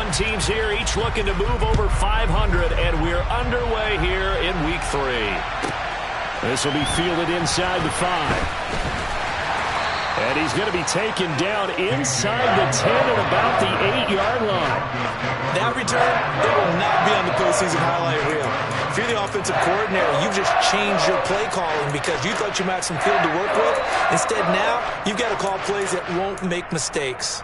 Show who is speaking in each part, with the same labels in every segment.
Speaker 1: One team's here, each looking to move over 500, and we're underway here in Week 3. This will be fielded inside the 5. And he's going to be taken down inside the 10 at about the 8-yard line.
Speaker 2: That return, it will not be on the postseason highlight reel. If you're the offensive coordinator, you've just changed your play calling because you thought you might have some field to work with. Instead, now, you've got to call plays that won't make mistakes.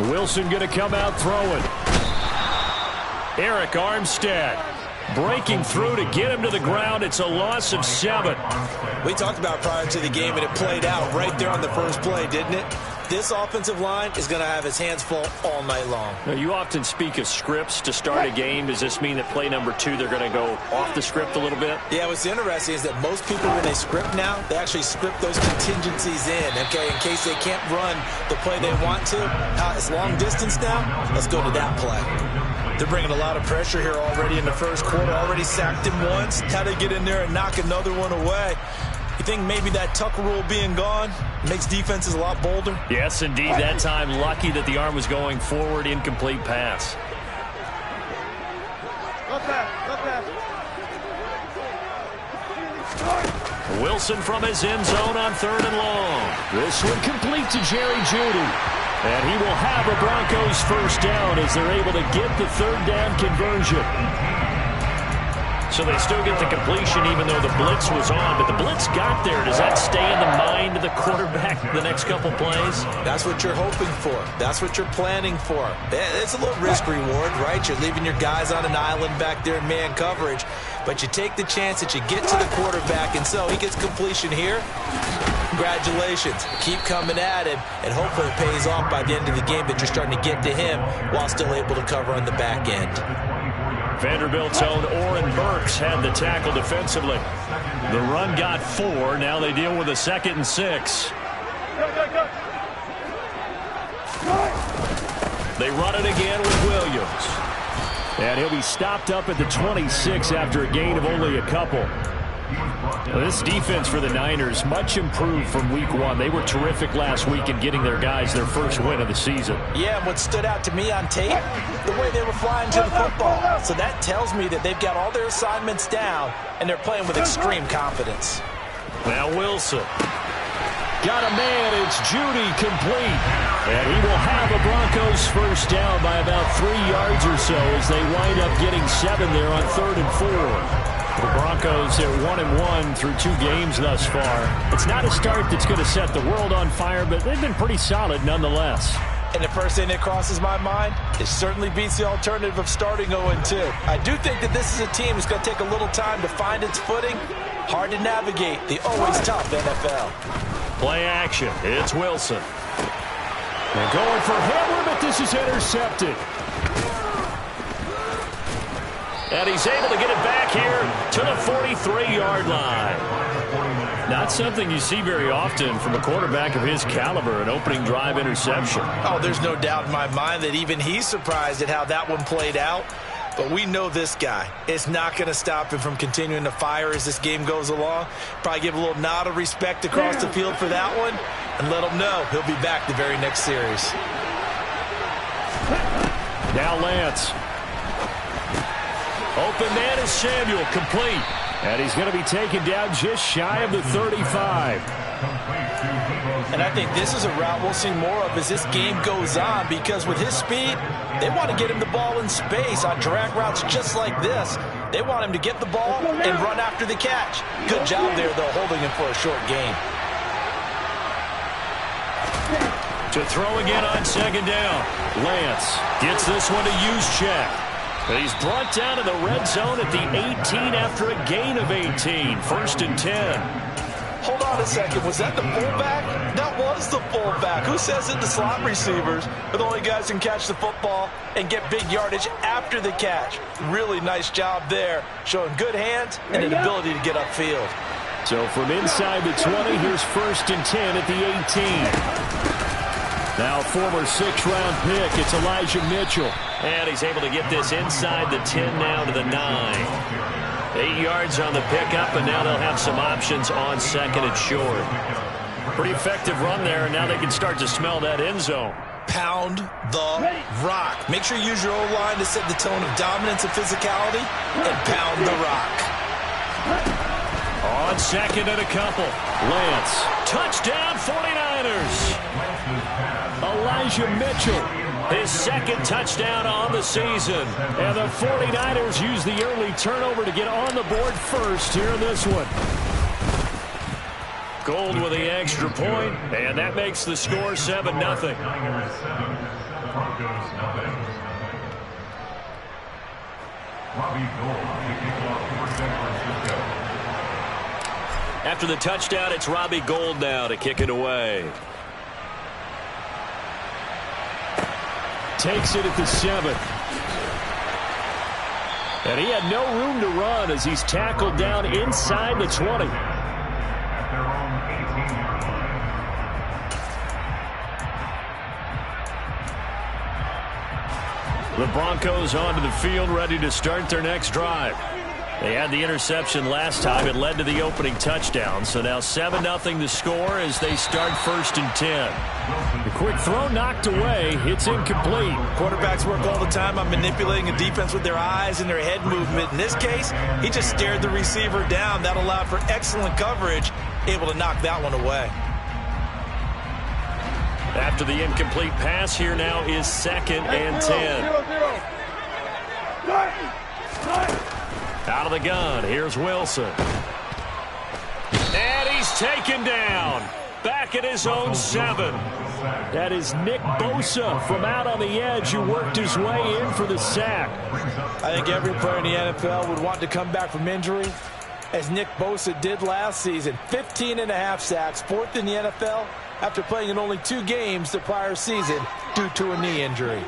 Speaker 1: Wilson going to come out throwing. Eric Armstead breaking through to get him to the ground. It's a loss of 7.
Speaker 2: We talked about prior to the game, and it played out right there on the first play, didn't it? This offensive line is going to have his hands full all night long.
Speaker 1: Now, you often speak of scripts to start a game. Does this mean that play number 2, they're going to go off the script a little bit?
Speaker 2: Yeah, what's interesting is that most people, when they script now, they actually script those contingencies in, okay, in case they can't run the play they want to. It's long distance now. Let's go to that play. They're bringing a lot of pressure here already in the first quarter. Already sacked him once. How to get in there and knock another one away. You think maybe that Tucker rule being gone makes defenses a lot bolder?
Speaker 1: Yes, indeed. That time, lucky that the arm was going forward. Incomplete pass. Wilson from his end zone on 3rd and long. This one complete to Jerry Jeudy. And he will have a Broncos first down as they're able to get the 3rd down conversion. So they still get the completion even though the blitz was on. But the blitz got there. Does that stay in the mind of the quarterback the next couple plays?
Speaker 2: That's what you're hoping for. That's what you're planning for. It's a little risk-reward, right? You're leaving your guys on an island back there in man coverage. But you take the chance that you get to the quarterback, and so he gets completion here. Congratulations. Keep coming at him, and hopefully it pays off by the end of the game that you're starting to get to him while still able to cover on the back end.
Speaker 1: Vanderbilt's own Oren Burks had the tackle defensively. The run got 4. Now they deal with a 2nd and 6. They run it again with Williams. And he'll be stopped up at the 26 after a gain of only a couple. This defense for the Niners, much improved from Week 1. They were terrific last week in getting their guys their first win of the season.
Speaker 2: Yeah, and what stood out to me on tape, the way they were flying to the football. So that tells me that they've got all their assignments down, and they're playing with extreme confidence.
Speaker 1: Now Wilson. Got a man, it's Jeudy complete. And he will have a Broncos first down by about 3 yards or so as they wind up getting 7 there on 3rd and 4. The Broncos are 1-1 through 2 games thus far. It's not a start that's going to set the world on fire, but they've been pretty solid nonetheless.
Speaker 2: And the first thing that crosses my mind, it certainly beats the alternative of starting 0-2. I do think that this is a team that's going to take a little time to find its footing. Hard to navigate the always tough NFL.
Speaker 1: Play action. It's Wilson. They're going for Hamler, but this is intercepted. And he's able to get it back here to the 43-yard line. Not something you see very often from a quarterback of his caliber, an opening drive interception.
Speaker 2: Oh, there's no doubt in my mind that even he's surprised at how that one played out. But we know this guy. It's not going to stop him from continuing to fire as this game goes along. Probably give a little nod of respect across the field for that one and let him know he'll be back the very next series.
Speaker 1: Now Lance. Open man is Samuel, complete. And he's going to be taken down just shy of the 35.
Speaker 2: And I think this is a route we'll see more of as this game goes on, because with his speed, they want to get him the ball in space on drag routes just like this. They want him to get the ball and run after the catch. Good job there, though, holding him for a short gain.
Speaker 1: To throw again on 2nd down. Lance gets this one to Juszczyk. He's brought down to the red zone at the 18 after a gain of 18. 1st and 10.
Speaker 2: Hold on a second. Was that the fullback? That was the fullback. Who says it? The slot receivers are the only guys who can catch the football and get big yardage after the catch. Really nice job there, showing good hands and an ability to get upfield.
Speaker 1: So from inside the 20, here's 1st and 10 at the 18. Now former 6th-round pick, it's Elijah Mitchell.
Speaker 3: And he's able to get this inside the 10 now to the 9. 8 yards on the pickup, and now they'll have some options on 2nd and short.
Speaker 1: Pretty effective run there, and now they can start to smell that end zone.
Speaker 2: Pound the rock. Make sure you use your O-line to set the tone of dominance and physicality, and pound the rock.
Speaker 1: On 2nd and a couple. Lance. Touchdown 49ers. Elijah Mitchell. His 2nd touchdown on the season. And the 49ers use the early turnover to get on the board first here in this one. Gold with the extra point, and that makes the score 7-0. After the touchdown, it's Robbie Gould now to kick it away. Takes it at the 7. And he had no room to run as he's tackled down inside the 20. The Broncos onto the field, ready to start their next drive. They had the interception last time. It led to the opening touchdown. So now 7-0 the score as they start 1st and 10. The quick throw knocked away. It's incomplete.
Speaker 2: Quarterbacks work all the time on manipulating a defense with their eyes and their head movement. In this case, he just stared the receiver down. That allowed for excellent coverage, able to knock that one away.
Speaker 1: After the incomplete pass, here now is 2nd and 10. Out of the gun, here's Wilson. And he's taken down. Back at his own 7. That is Nick Bosa from out on the edge who worked his way in for the sack.
Speaker 2: I think every player in the NFL would want to come back from injury, as Nick Bosa did last season. 15.5 sacks, 4th in the NFL, after playing in only 2 games the prior season due to a knee injury.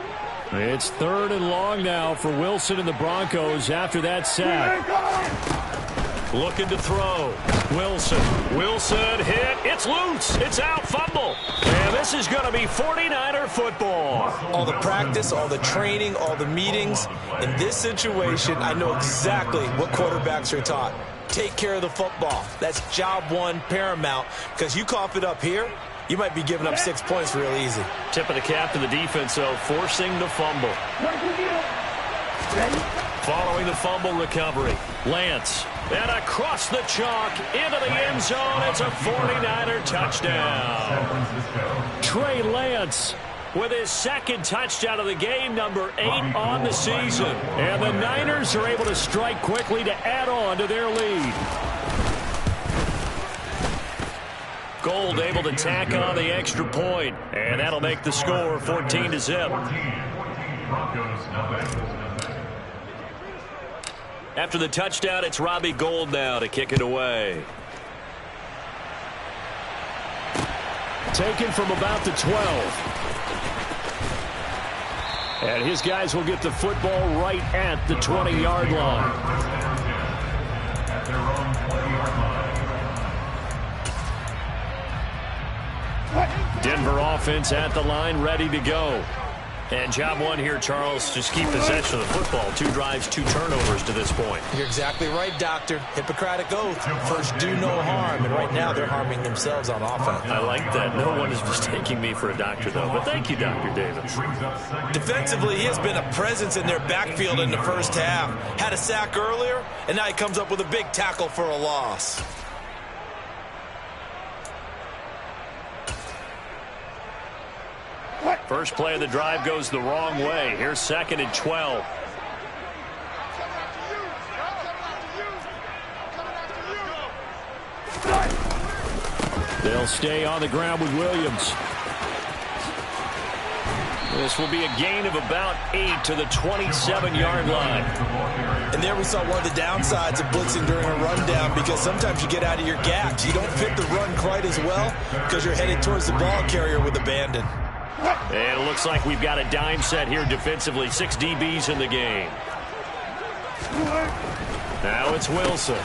Speaker 1: It's 3rd and long now for Wilson and the Broncos after that sack. Looking to throw. Wilson hit. It's loose. It's out. Fumble. And this is going to be 49er football.
Speaker 2: All the practice, all the training, all the meetings. In this situation, I know exactly what quarterbacks are taught. Take care of the football. That's job 1 paramount, because you cough it up here, you might be giving up 6 points real easy.
Speaker 1: Tip of the cap to the defense, though, forcing the fumble. Following the fumble recovery, Lance. And across the chalk, into the end zone, it's a 49er touchdown. Trey Lance with his 2nd touchdown of the game, number 8 on the season. And the Niners are able to strike quickly to add on to their lead. Gould able to tack on the extra point, and that'll make the score 14-0. After the touchdown, it's Robbie Gould now to kick it away. Taken from about the 12. And his guys will get the football right at the 20-yard line. At their own 20-yard line. Denver offense at the line, ready to go. And job 1 here, Charles, just keep possession of the football. 2 drives, 2 turnovers to this point.
Speaker 2: You're exactly right, Doctor. Hippocratic oath. First, do no harm. And right now, they're harming themselves on offense.
Speaker 1: I like that. No one is mistaking me for a doctor, though. But thank you, Dr. Davis.
Speaker 2: Defensively, he has been a presence in their backfield in the first half. Had a sack earlier, and now he comes up with a big tackle for a loss.
Speaker 1: First play of the drive goes the wrong way. Here's 2nd and 12. They'll stay on the ground with Williams. This will be a gain of about 8 to the 27-yard line.
Speaker 2: And there we saw one of the downsides of blitzing during a rundown, because sometimes you get out of your gaps. You don't fit the run quite as well because you're headed towards the ball carrier with abandon.
Speaker 1: And it looks like we've got a dime set here defensively. 6 DBs in the game. Now it's Wilson.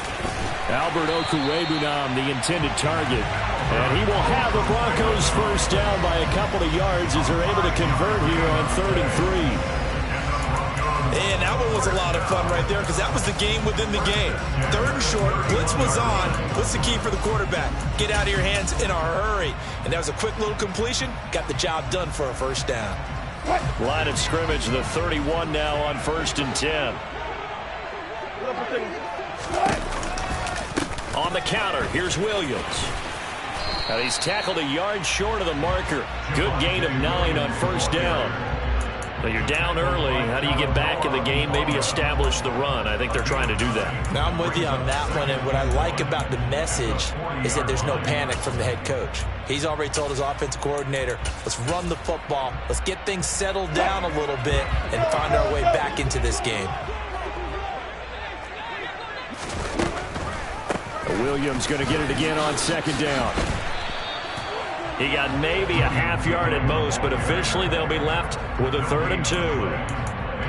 Speaker 1: Albert Okwuegbunam, the intended target. And he will have the Broncos first down by a couple of yards as they're able to convert here on 3rd and 3.
Speaker 2: And that one was a lot of fun right there because that was the game within the game. 3rd and short, blitz was on. What's the key for the quarterback? Get out of your hands in a hurry. And that was a quick little completion. Got the job done for a first down.
Speaker 1: Line of scrimmage, the 31 now on 1st and 10. On the counter, here's Williams. Now he's tackled a yard short of the marker. Good gain of 9 on 1st down. But you're down early. How do you get back in the game? Maybe establish the run. I think they're trying to do that.
Speaker 2: Now I'm with you on that one. And what I like about the message is that there's no panic from the head coach. He's already told his offensive coordinator, let's run the football. Let's get things settled down a little bit and find our way back into this game.
Speaker 1: Williams going to get it again on 2nd down. He got maybe a half yard at most, but officially they'll be left with a 3rd and 2.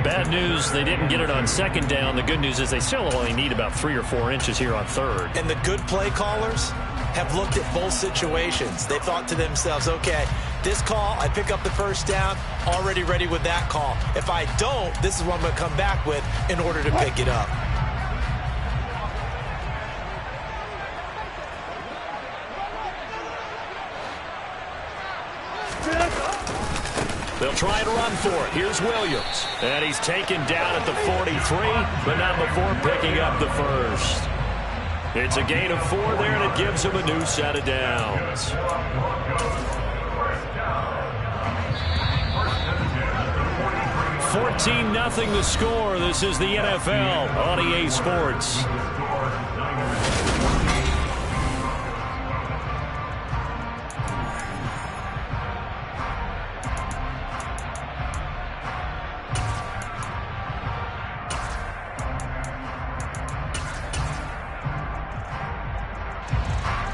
Speaker 1: Bad news, they didn't get it on 2nd down. The good news is they still only need about 3 or 4 inches here on 3rd.
Speaker 2: And the good play callers have looked at both situations. They thought to themselves, okay, this call, I pick up the first down, already ready with that call. If I don't, this is what I'm going to come back with in order to pick it up.
Speaker 1: They'll try to run for it. Here's Williams. And he's taken down at the 43, but not before picking up the first. It's a gain of 4 there, and it gives him a new set of downs. 14-0 the score. This is the NFL on EA Sports.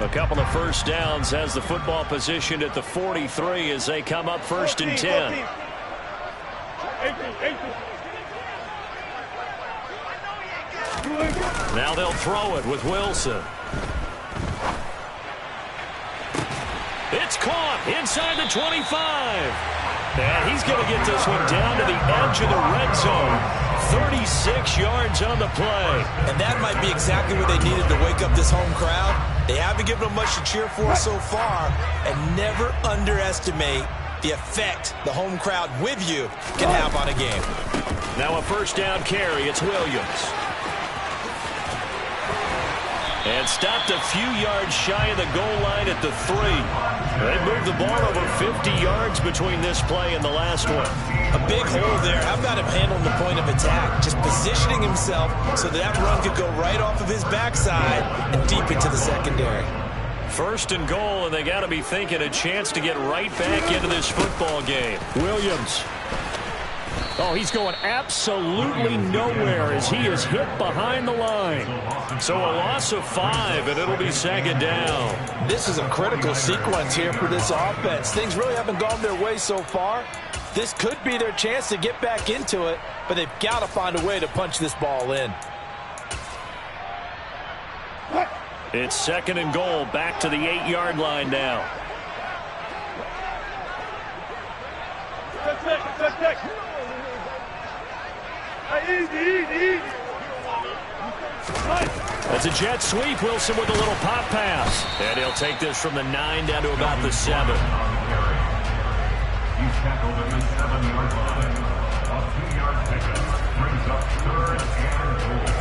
Speaker 1: A couple of first downs has the football positioned at the 43 as they come up 1st and 10. Now they'll throw it with Wilson. It's caught inside the 25. And he's going to get this one down to the edge of the red zone. 36 yards on the play.
Speaker 2: And that might be exactly what they needed to wake up this home crowd. They haven't given them much to cheer for so far. And never underestimate the effect the home crowd with you can have on a game.
Speaker 1: Now a first down carry. It's Williams. And stopped a few yards shy of the goal line at the 3. They moved the ball over 50 yards between this play and the last one.
Speaker 2: A big hole there. How about him handling the point of attack? Just positioning himself so that run could go right off of his backside and deep into the secondary.
Speaker 1: 1st and goal, and they got to be thinking a chance to get right back into this football game. Williams. Oh, he's going absolutely nowhere as he is hit behind the line. So a loss of 5, and it'll be 2nd down.
Speaker 2: This is a critical sequence here for this offense. Things really haven't gone their way so far. This could be their chance to get back into it, but they've got to find a way to punch this ball in.
Speaker 1: It's 2nd and goal, back to the 8-yard line now. That's a jet sweep. Wilson with a little pop pass. And he'll take this from the 9 down to about the 7.
Speaker 4: He's tackled at the 7-yard line. A 2-yard pickup brings up 3rd and goal.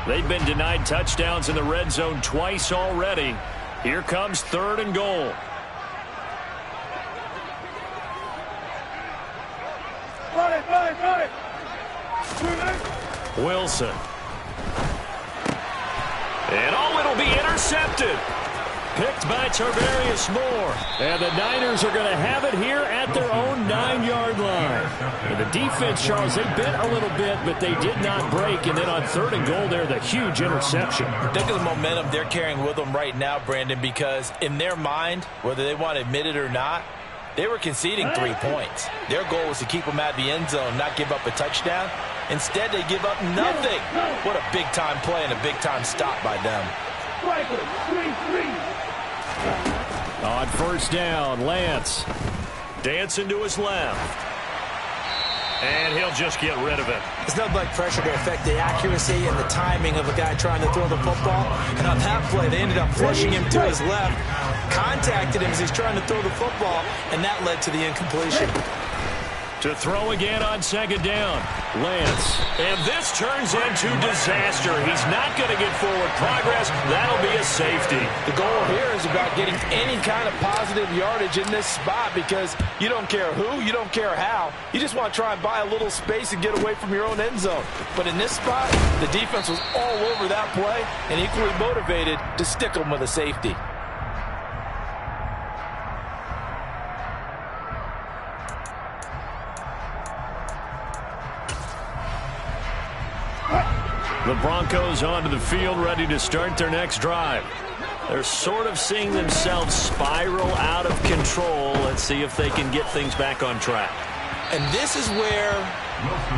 Speaker 1: They've been denied touchdowns in the red zone twice already. Here comes 3rd and goal. Wilson. And oh, it'll be intercepted. Picked by Tarvarius Moore. And the Niners are going to have it here at their own 9-yard line. And the defense, Charles, they bent a little bit, but they did not break. And then on 3rd and goal there, the huge interception.
Speaker 2: Think of the momentum they're carrying with them right now, Brandon, because in their mind, whether they want to admit it or not, They were conceding 3 points. Their goal was to keep them out of the end zone, not give up a touchdown. Instead, they give up nothing. What a big-time play and a big-time stop by them.
Speaker 1: On first down, Lance.
Speaker 3: Dancing to his left. And he'll just get rid of it.
Speaker 2: It's nothing like pressure to affect the accuracy and the timing of a guy trying to throw the football. And on that play, they ended up flushing him to his left, contacted him as he's trying to throw the football, and that led to the incompletion.
Speaker 1: To throw again on second down, Lance.
Speaker 3: And this turns into disaster. He's not going to get forward progress. That'll be a safety.
Speaker 2: The goal here is about getting any kind of positive yardage in this spot because you don't care who, you don't care how. You just want to try and buy a little space and get away from your own end zone. But in this spot, the defense was all over that play and equally motivated to stick them with a safety.
Speaker 1: The Broncos onto the field, ready to start their next drive.
Speaker 3: They're sort of seeing themselves spiral out of control. Let's see if they can get things back on track.
Speaker 2: And this is where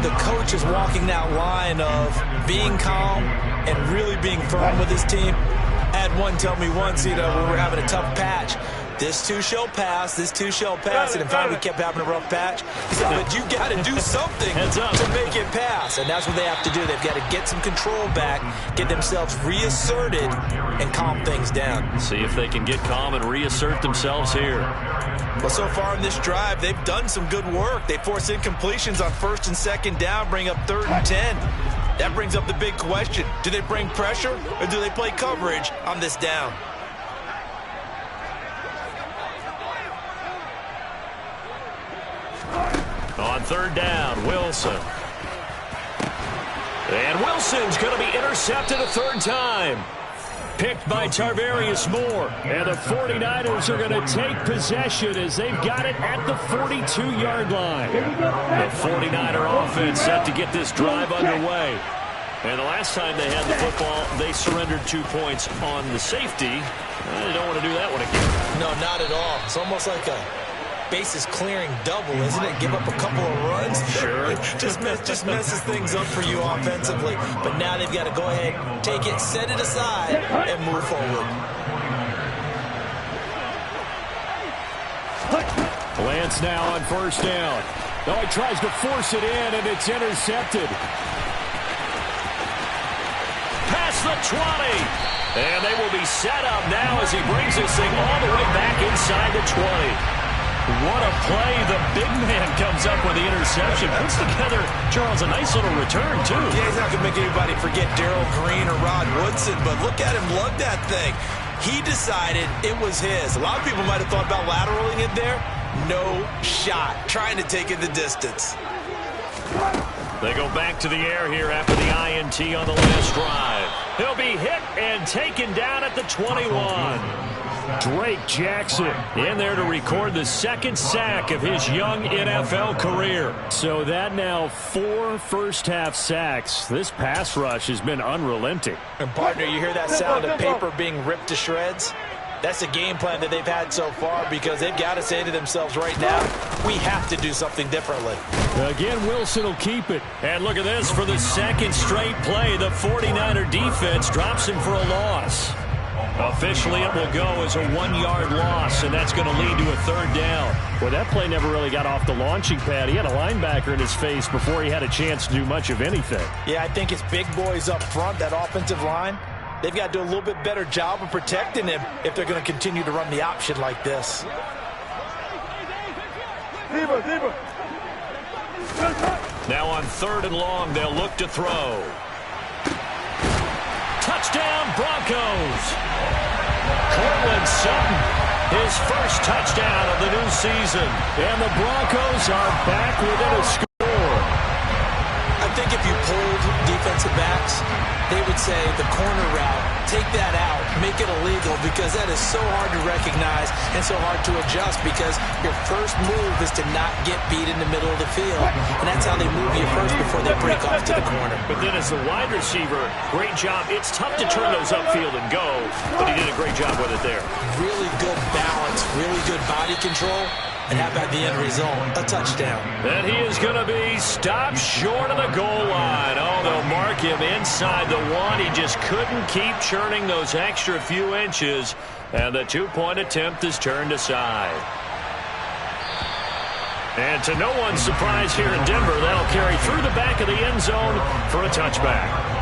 Speaker 2: the coach is walking that line of being calm and really being firm with his team. I had one tell me once, when we're having a tough patch, this too shall pass, this too shall pass, and in fact we kept having a rough patch. He said, but you got to do something to make it pass, and that's what they have to do. They've got to get some control back, get themselves reasserted, and calm things down.
Speaker 3: See if they can get calm and reassert themselves here.
Speaker 2: Well, so far in this drive, they've done some good work. They force incompletions on first and second down, bring up 3rd and 10. That brings up the big question. Do they bring pressure, or do they play coverage on this down?
Speaker 3: On 3rd down, Wilson. And Wilson's going to be intercepted a 3rd time.
Speaker 1: Picked by Tarvarius Moore. And the 49ers are going to take possession as they've got it at the 42-yard line.
Speaker 3: The 49er offense set to get this drive underway. And the last time they had the football, they surrendered 2 points on the safety. They don't want to do that one again.
Speaker 2: No, not at all. It's almost like a bases clearing double, isn't it? Give up a couple of runs.
Speaker 3: Sure.
Speaker 2: just messes things up for you offensively. But now they've got to go ahead, take it, set it aside, and move forward.
Speaker 1: Lance now on first down. Oh, he tries to force it in, and it's intercepted.
Speaker 3: Past the 20. And they will be set up now as he brings this thing all the way back inside the 20. What a play. The big man comes up with the interception. Puts together, Charles, a nice little return, too.
Speaker 2: Yeah, he's not going to make anybody forget Darrell Green or Rod Woodson, but look at him lug that thing. He decided it was his. A lot of people might have thought about lateraling it there. No shot. Trying to take it the distance.
Speaker 3: They go back to the air here after the INT on the last drive. He'll be hit and taken down at the 21.
Speaker 1: Drake Jackson in there to record the 2nd sack of his young NFL career. So that now 4 first-half sacks. This pass rush has been unrelenting.
Speaker 2: And partner, you hear that sound of paper being ripped to shreds? That's a game plan that they've had so far because they've got to say to themselves right now, we have to do something differently.
Speaker 1: Again, Wilson will keep it.
Speaker 3: And look at this. For the 2nd straight play, the 49er defense drops him for a loss. Officially, it will go as a 1-yard loss, and that's going to lead to a 3rd down.
Speaker 1: Well, that play never really got off the launching pad. He had a linebacker in his face before he had a chance to do much of anything.
Speaker 2: Yeah, I think it's big boys up front, that offensive line. They've got to do a little bit better job of protecting him if they're going to continue to run the option like this.
Speaker 3: Now on 3rd and long, they'll look to throw. Touchdown, Broncos. Cortland Sutton, his first touchdown of the new season.
Speaker 1: And the Broncos are back within a score.
Speaker 2: I think if you polled defensive backs, they would say the corner route take that out, make it illegal, because that is so hard to recognize and so hard to adjust, because your first move is to not get beat in the middle of the field. And that's how they move you first before they break off to the corner.
Speaker 3: But then as the wide receiver, great job. It's tough to turn those upfield and go, but he did a great job with it there.
Speaker 2: Really good balance, really good body control. And how about the end result? A touchdown.
Speaker 3: And he is going to be stopped short of the goal line. Oh, they'll mark him inside the one. He just couldn't keep churning those extra few inches. And the two-point attempt is turned aside. And to no one's surprise here in Denver, that'll carry through the back of the end zone for a touchback.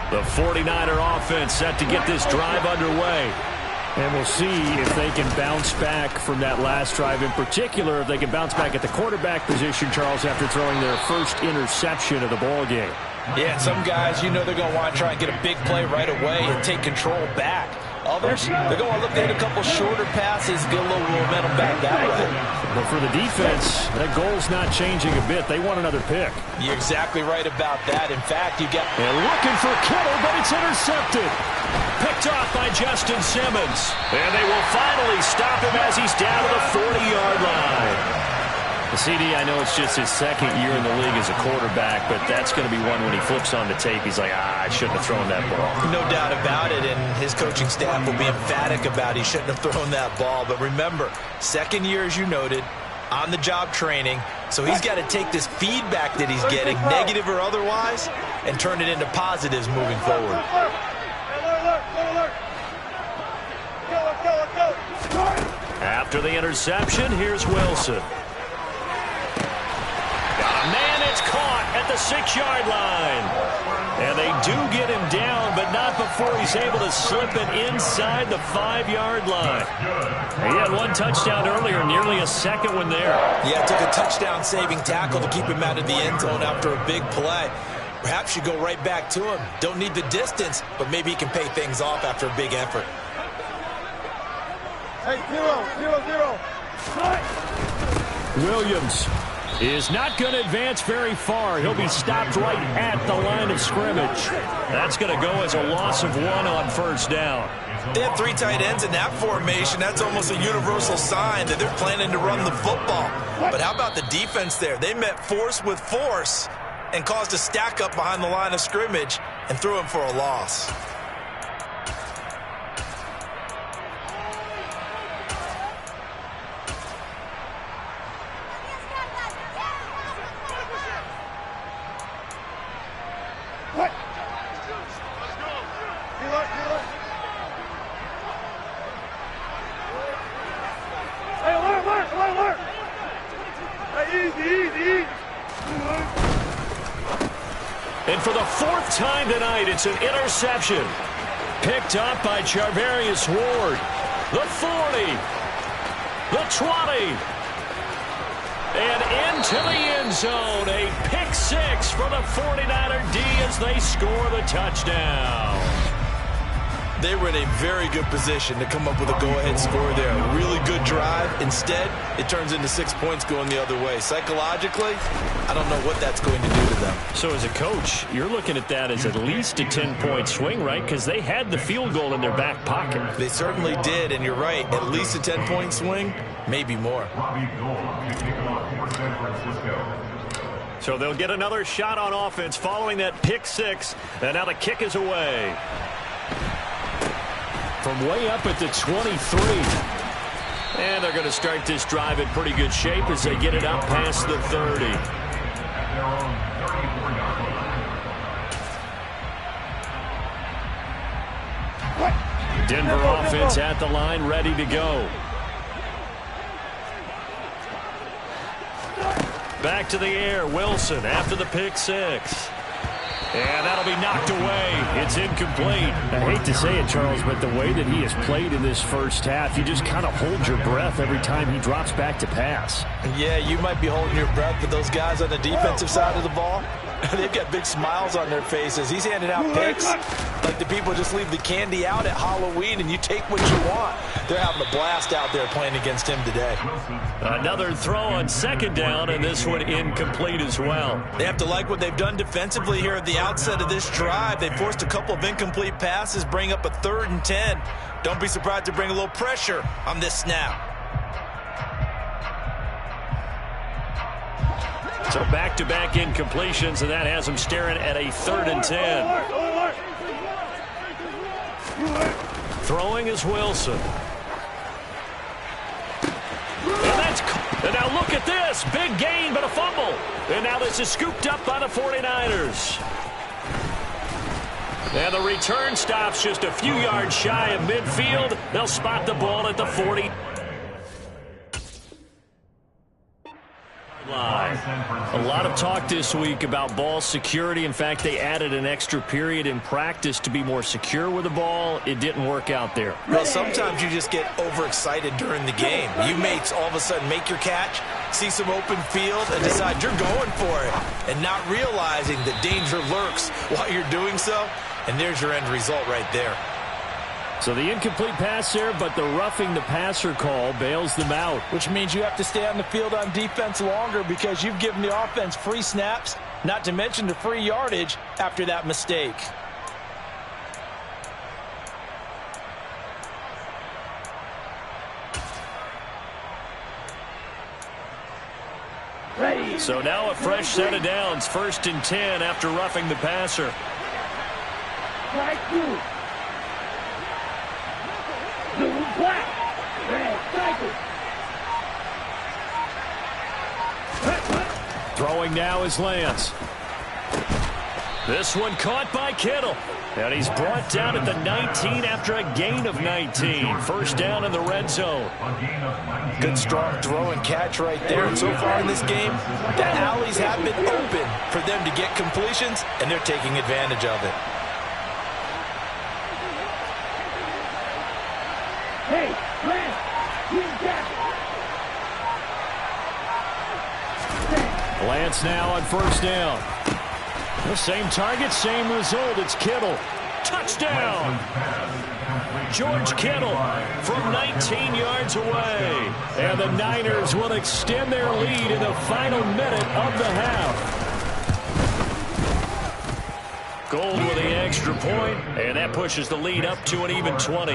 Speaker 3: The 49er offense set to get this drive underway.
Speaker 1: And we'll see if they can bounce back from that last drive. In particular, if they can bounce back at the quarterback position, Charles, after throwing their first interception of the ball game.
Speaker 2: Yeah, some guys, you know they're going to want to try and get a big play right away and take control back. Others, they're going to look to hit a couple shorter passes, get a little momentum back that way.
Speaker 1: But for the defense, that goal's not changing a bit. They want another pick.
Speaker 2: You're exactly right about that. In fact, you got...
Speaker 1: And looking for Kittle, but it's intercepted.
Speaker 3: Picked off by Justin Simmons. And they will finally stop him as he's down to the 40-yard line.
Speaker 1: The CD, I know it's just his second year in the league as a quarterback, but that's going to be one when he flips on the tape, he's like, I shouldn't have thrown that ball.
Speaker 2: No doubt about it, and his coaching staff will be emphatic about he shouldn't have thrown that ball. But remember, second year, as you noted, on-the-job training, so he's got to take this feedback that he's getting, negative or otherwise, and turn it into positives moving forward.
Speaker 3: After the interception, here's Wilson. Man, it's caught at the 6-yard line. And they do get him down, but not before he's able to slip it inside the 5-yard line. He had one touchdown earlier, nearly a second one there.
Speaker 2: Yeah, it took a touchdown-saving tackle to keep him out of the end zone after a big play. Perhaps you go right back to him. Don't need the distance, but maybe he can pay things off after a big effort.
Speaker 5: Hey, 0-0-0.
Speaker 1: Williams is not going to advance very far. He'll be stopped right at the line of scrimmage.
Speaker 3: That's going to go as a loss of 1 on first down.
Speaker 2: They have 3 tight ends in that formation. That's almost a universal sign that they're planning to run the football. But how about the defense there? They met force with force and caused a stack up behind the line of scrimmage and threw him for a loss.
Speaker 3: And for the 4th time tonight, it's an interception. Picked up by Charvarius Ward. The 40. The 20. And into the end zone. A pick 6 for the 49er D as they score the touchdown.
Speaker 2: They were in a very good position to come up with a go-ahead score there. A really good drive. Instead, it turns into 6 points going the other way. Psychologically, I don't know what that's going to do to them.
Speaker 3: So as a coach, you're looking at that as at least a 10-point swing, right? Because they had the field goal in their back pocket.
Speaker 2: They certainly did, and you're right. At least a 10-point swing, maybe more.
Speaker 3: So they'll get another shot on offense following that pick 6. And now the kick is away.
Speaker 1: From way up at the 23.
Speaker 3: And they're going to start this drive in pretty good shape as they get it up past the 30.
Speaker 1: Denver offense at the line, ready to go.
Speaker 3: Back to the air, Wilson after the pick 6.
Speaker 1: And that'll be knocked away. It's incomplete.
Speaker 3: I hate to say it, Charles, but the way that he has played in this first half, you just kind of hold your breath every time he drops back to pass.
Speaker 2: Yeah, you might be holding your breath, but those guys on the defensive side of the ball, they've got big smiles on their faces. He's handing out picks like the people just leave the candy out at Halloween and you take what you want. They're having a blast out there playing against him today.
Speaker 1: Another throw on second down, and this one incomplete as well.
Speaker 2: They have to like what they've done defensively here at the outset of this drive. They forced a couple of incomplete passes, bring up a 3rd and 10. Don't be surprised to bring a little pressure on this snap.
Speaker 1: So back-to-back incompletions, and that has them staring at a 3rd and 10. Throwing is Wilson. And now look at this. Big gain, but a fumble. And now this is scooped up by the 49ers. And the return stops just a few yards shy of midfield. They'll spot the ball at the 40. A lot of talk this week about ball security. In fact, they added an extra period in practice to be more secure with the ball. It didn't work out there.
Speaker 2: Well, sometimes you just get overexcited during the game. You may all of a sudden make your catch, see some open field, and decide you're going for it, and not realizing that danger lurks while you're doing so. And there's your end result right there.
Speaker 3: So the incomplete pass there, but the roughing the passer call bails them out.
Speaker 2: Which means you have to stay on the field on defense longer because you've given the offense free snaps, not to mention the free yardage after that mistake.
Speaker 1: So now a fresh set of downs, 1st and 10 after roughing the passer. Throwing now is Lance. This one caught by Kittle. And he's brought down at the 19 after a gain of 19. 1st down in the red zone.
Speaker 2: Good strong throw and catch right there. And so far in this game, the alleys have been open for them to get completions, and they're taking advantage of it.
Speaker 5: Hey, Lance,
Speaker 1: Lance now on 1st down. The same target, same result. It's Kittle. Touchdown! George Kittle from 19 yards away. And the Niners will extend their lead in the final minute of the half. Gold with the extra point, and that pushes the lead up to an even 20.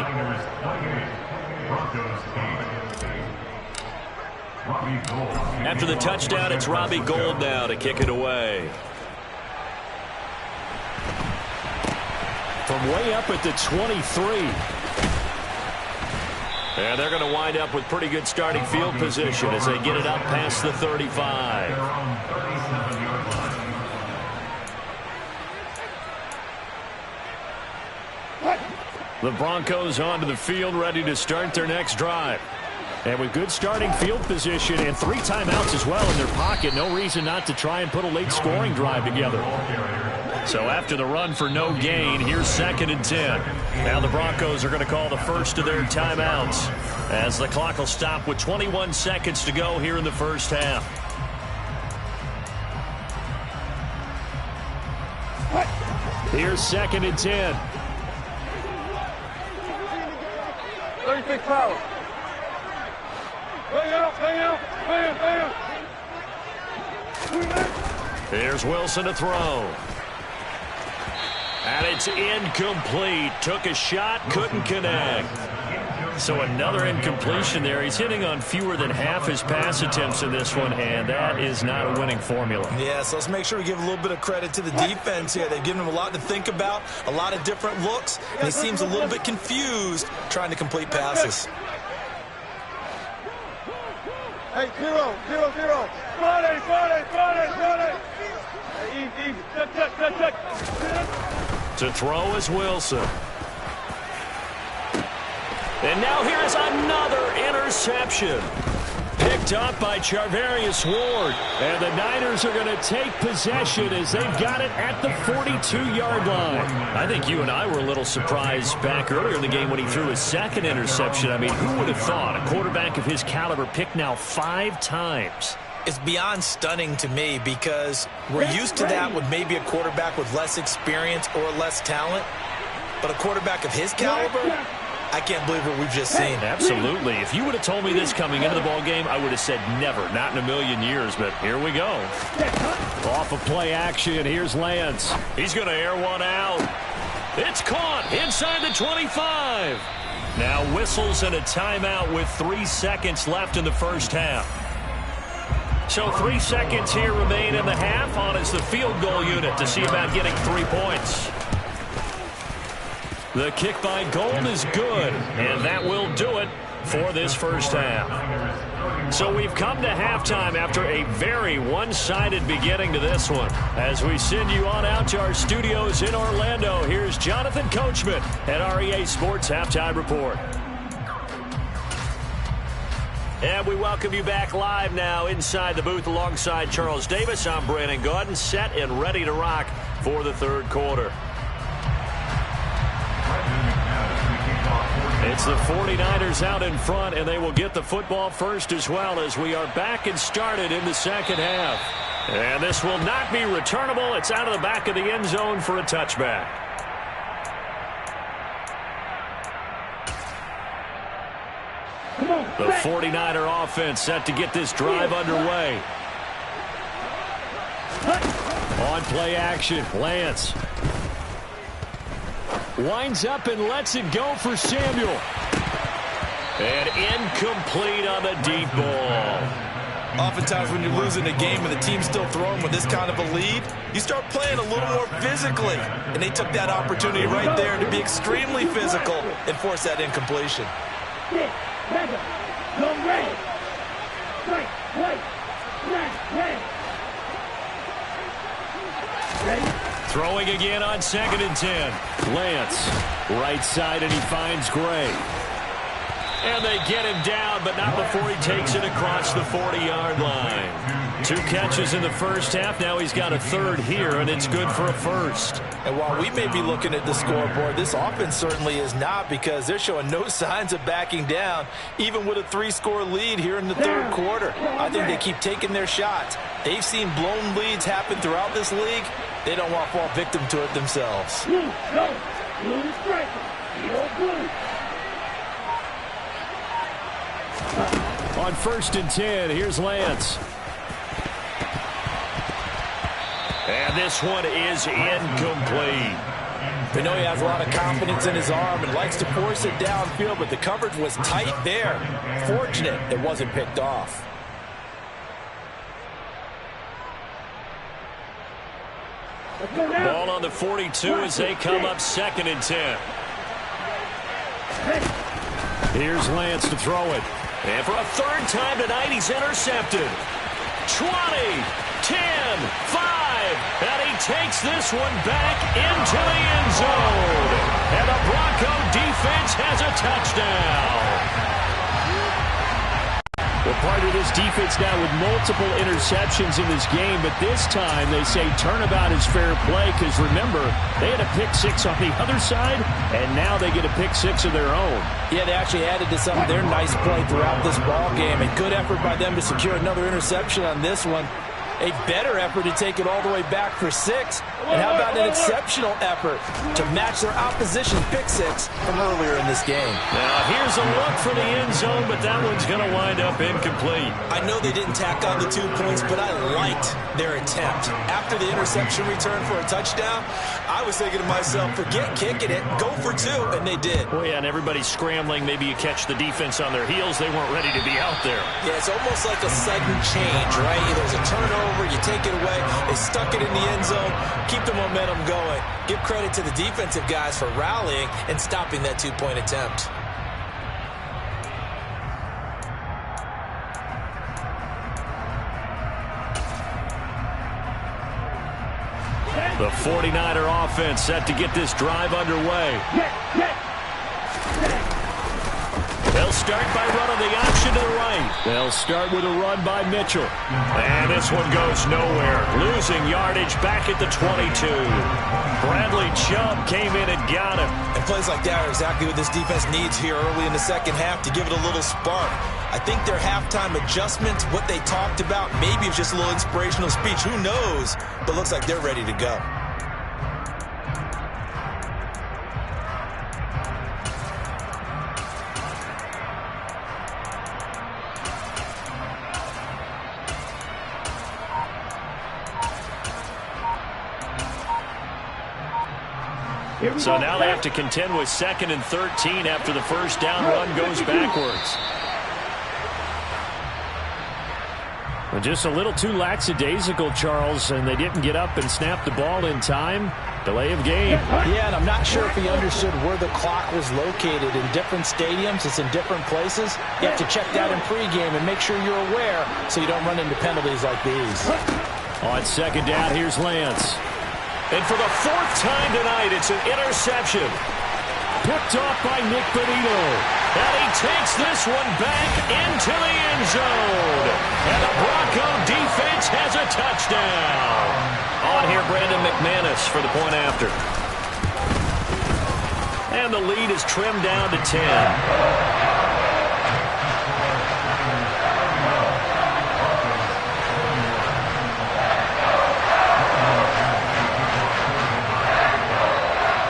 Speaker 1: After the touchdown, it's Robbie Gould now to kick it away. From way up at the 23. And they're going to wind up with pretty good starting field position as they get it up past the 35. The Broncos onto the field, ready to start their next drive. And with good starting field position and 3 timeouts as well in their pocket, no reason not to try and put a late scoring drive together. So after the run for no gain, here's 2nd and 10. Now the Broncos are going to call the first of their timeouts as the clock will stop with 21 seconds to go here in the first half. Here's 2nd and 10.
Speaker 5: 36 power. Bang out, bang out, bang, bang.
Speaker 1: Here's Wilson to throw. And it's incomplete. Took a shot, couldn't connect. So another incompletion there. He's hitting on fewer than half his pass attempts in this one, and that is not a winning formula.
Speaker 2: Yeah, so let's make sure we give a little bit of credit to the defense here. They've given him a lot to think about, a lot of different looks, and he seems a little bit confused trying to complete passes.
Speaker 5: Hey, 0, 0, 0. Spot it, spot it, spot it, spot it. Easy, check.
Speaker 1: To throw is Wilson. And now here's another interception. Picked picked up by Charvarius Ward. And the Niners are going to take possession as they've got it at the 42-yard line. I think you and I were a little surprised back earlier in the game when he threw his second interception. I mean, who would have thought a quarterback of his caliber picked now 5 times?
Speaker 2: It's beyond stunning to me because we're used to that with maybe a quarterback with less experience or less talent. But a quarterback of his caliber, I can't believe what we've just seen.
Speaker 1: Absolutely. If you would have told me this coming into the ball game, I would have said never, not in a million years. But here we go. Off of play action, here's Lance. He's going to air one out. It's caught inside the 25. Now whistles and a timeout with 3 seconds left in the first half. So 3 seconds here remain in the half. On is the field goal unit to see about getting 3 points. The kick by Gold is good, and that will do it for this first half. So we've come to halftime after a very one-sided beginning to this one. As we send you on out to our studios in Orlando, here's Jonathan Coachman at REA Sports Halftime Report. And we welcome you back live now inside the booth alongside Charles Davis. I'm Brandon Gaudin, set and ready to rock for the third quarter. It's the 49ers out in front, and they will get the football first as well as we are back and started in the second half. And this will not be returnable. It's out of the back of the end zone for a touchback. The 49er offense set to get this drive underway. On play action, Lance winds up and lets it go for Samuel. And incomplete on the deep ball.
Speaker 2: Oftentimes when you're losing a game and the team's still throwing with this kind of a lead, you start playing a little more physically. And they took that opportunity right there to be extremely physical and force that incompletion.
Speaker 1: Throwing again on 2nd and 10. Lance, right side, and he finds Gray. And they get him down, but not before he takes it across the 40-yard line. 2 catches in the first half. Now he's got a third here, and it's good for a first.
Speaker 2: And while we may be looking at the scoreboard, this offense certainly is not, because they're showing no signs of backing down, even with a 3-score lead here in the third quarter. I think they keep taking their shots. They've seen blown leads happen throughout this league. They don't want to fall victim to it themselves.
Speaker 1: On 1st and 10, here's Lance. And this one is incomplete.
Speaker 2: We know he has a lot of confidence in his arm and likes to force it downfield, but the coverage was tight there. Fortunate it wasn't picked off.
Speaker 1: Ball on the 42 as they come up 2nd and 10. Here's Lance to throw it. And for a third time tonight, he's intercepted. 20, 10, 5, and he takes this one back into the end zone. And the Bronco defense has a touchdown. Well, part of this defense now with multiple interceptions in this game, but this time they say turnabout is fair play because, remember, they had a pick 6 on the other side, and now they get a pick 6 of their own.
Speaker 2: Yeah, they actually added to some of their nice play throughout this ball game, and good effort by them to secure another interception on this one. A better effort to take it all the way back for 6. And how about an exceptional effort to match their opposition's pick 6 from earlier in this game.
Speaker 1: Now here's a look for the end zone, but that one's going to wind up incomplete.
Speaker 2: I know they didn't tack on the 2 points, but I liked their attempt. After the interception return for a touchdown, I was thinking to myself, forget kicking it, go for 2, and they did.
Speaker 1: Well, yeah, and everybody's scrambling. Maybe you catch the defense on their heels. They weren't ready to be out there.
Speaker 2: Yeah, it's almost like a sudden change, right? There's a turnover, you take it away, they stuck it in the end zone, keep the momentum going. Give credit to the defensive guys for rallying and stopping that 2-point attempt.
Speaker 1: The 49er offense set to get this drive underway. They'll
Speaker 3: start by running the option to the right. They'll start with a run by Mitchell. And this one goes nowhere. Losing yardage back at the 22. Bradley Chubb came in and got him.
Speaker 2: And plays like that are exactly what this defense needs here early in the second half to give it a little spark. I think their halftime adjustments, what they talked about, maybe it's just a little inspirational speech. Who knows? But looks like they're ready to go.
Speaker 3: So now they have to contend with 2nd and 13 after the first down run goes backwards.
Speaker 1: Well, just a little too lackadaisical, Charles, and they didn't get up and snap the ball in time. Delay of game.
Speaker 2: Yeah, and I'm not sure if he understood where the clock was located. In different stadiums, it's in different places. You have to check that in pregame and make sure you're aware so you don't run into penalties like these.
Speaker 1: On 2nd down, here's Lance.
Speaker 3: And for the 4th time tonight, it's an interception.
Speaker 1: Picked off by Nick Benito.
Speaker 3: And he takes this one back into the end zone. And the Bronco defense has a touchdown. On here, Brandon McManus for the point after. And the lead is trimmed down to 10.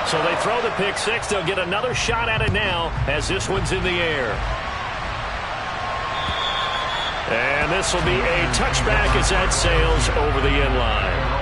Speaker 3: So they throw the pick six. They'll get another shot at it now as this one's in the air. And this will be a touchback as that sails over the end line.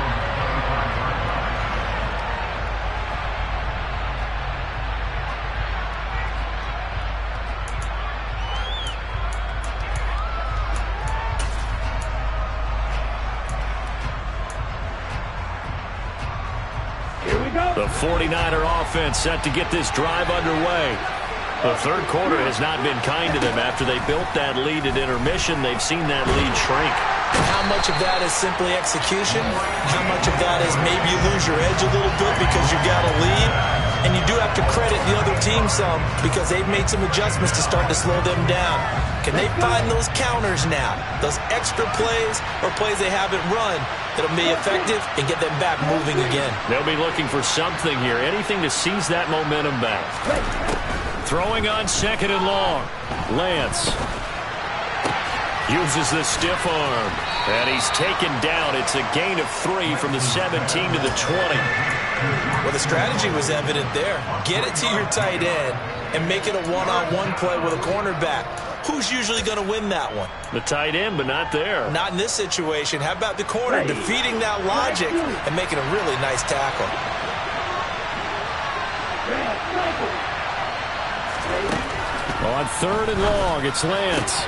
Speaker 3: The 49er offense set to get this drive underway. The third quarter has not been kind to them. After they built that lead at intermission, they've seen that lead shrink.
Speaker 2: How much of that is simply execution? How much of that is maybe you lose your edge a little bit because you got a lead? And you do have to credit the other team some because they've made some adjustments to start to slow them down. Can they find those counters now? Those extra plays or plays they haven't run that'll be effective and get them back moving again.
Speaker 3: They'll be looking for something here, anything to seize that momentum back. Throwing on 2nd and long. Lance uses the stiff arm, and he's taken down. It's a gain of 3 from the 17 to the 20.
Speaker 2: Well, the strategy was evident there. Get it to your tight end and make it a one-on-one play with a cornerback. Who's usually going to win that one?
Speaker 3: The tight end, but not there.
Speaker 2: Not in this situation. How about the corner defeating that logic and making a really nice tackle?
Speaker 1: On 3rd and long, it's Lance.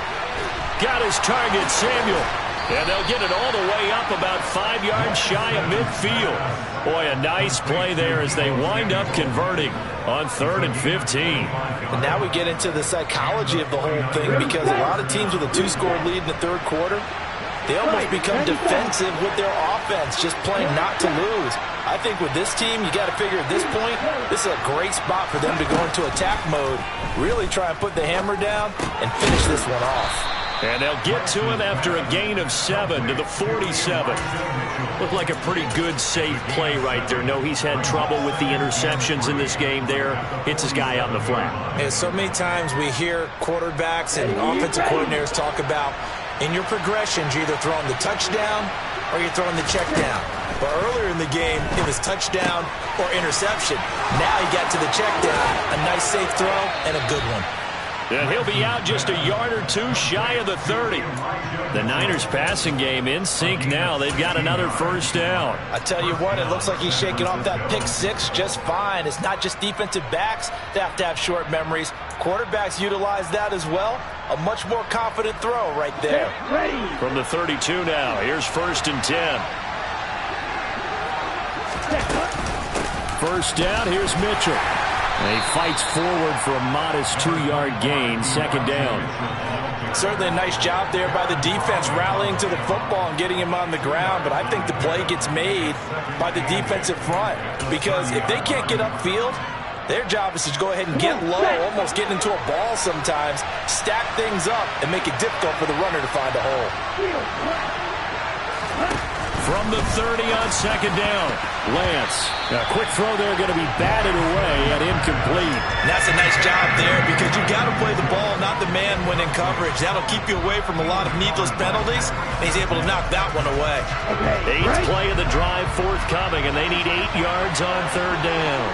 Speaker 3: Got his target, Samuel. And they'll get it all the way up about 5 yards shy of midfield. Boy, a nice play there as they wind up converting on 3rd and 15.
Speaker 2: And now we get into the psychology of the whole thing because a lot of teams with a 2-score lead in the third quarter, they almost become defensive with their offense, just playing not to lose. I think with this team, you got to figure at this point, this is a great spot for them to go into attack mode, really try and put the hammer down and finish this one off.
Speaker 3: And they'll get to him after a gain of 7 to the 47. Looked like a pretty good, safe play right there. No, he's had trouble with the interceptions in this game there. Hits his guy out in the flat.
Speaker 2: And so many times we hear quarterbacks and offensive coordinators talk about in your progressions, you're either throwing the touchdown or you're throwing the check down. But earlier in the game, it was touchdown or interception. Now he got to the check down. A nice safe throw and a good one.
Speaker 3: And he'll be out just a yard or 2 shy of the 30. The Niners passing game in sync now. They've got another first down.
Speaker 2: I tell you what, it looks like he's shaking off that pick 6 just fine. It's not just defensive backs that have to have short memories. Quarterbacks utilize that as well. A much more confident throw right there.
Speaker 3: From the 32 now, here's 1st and 10.
Speaker 1: First down, here's Mitchell. And he fights forward for a modest 2-yard gain, 2nd down.
Speaker 2: Certainly a nice job there by the defense rallying to the football and getting him on the ground, but I think the play gets made by the defensive front because if they can't get upfield, Their job is to go ahead and get low, almost get into a ball sometimes, stack things up, and make it difficult for the runner to find a hole.
Speaker 1: From the 30 on second down, Lance. A quick throw there going to be batted away and incomplete.
Speaker 2: And that's a nice job there because you've got to play the ball, not the man when in coverage. That'll keep you away from a lot of needless penalties, and he's able to knock that one away.
Speaker 1: Eighth play of the drive forthcoming, and they need 8 yards on third down.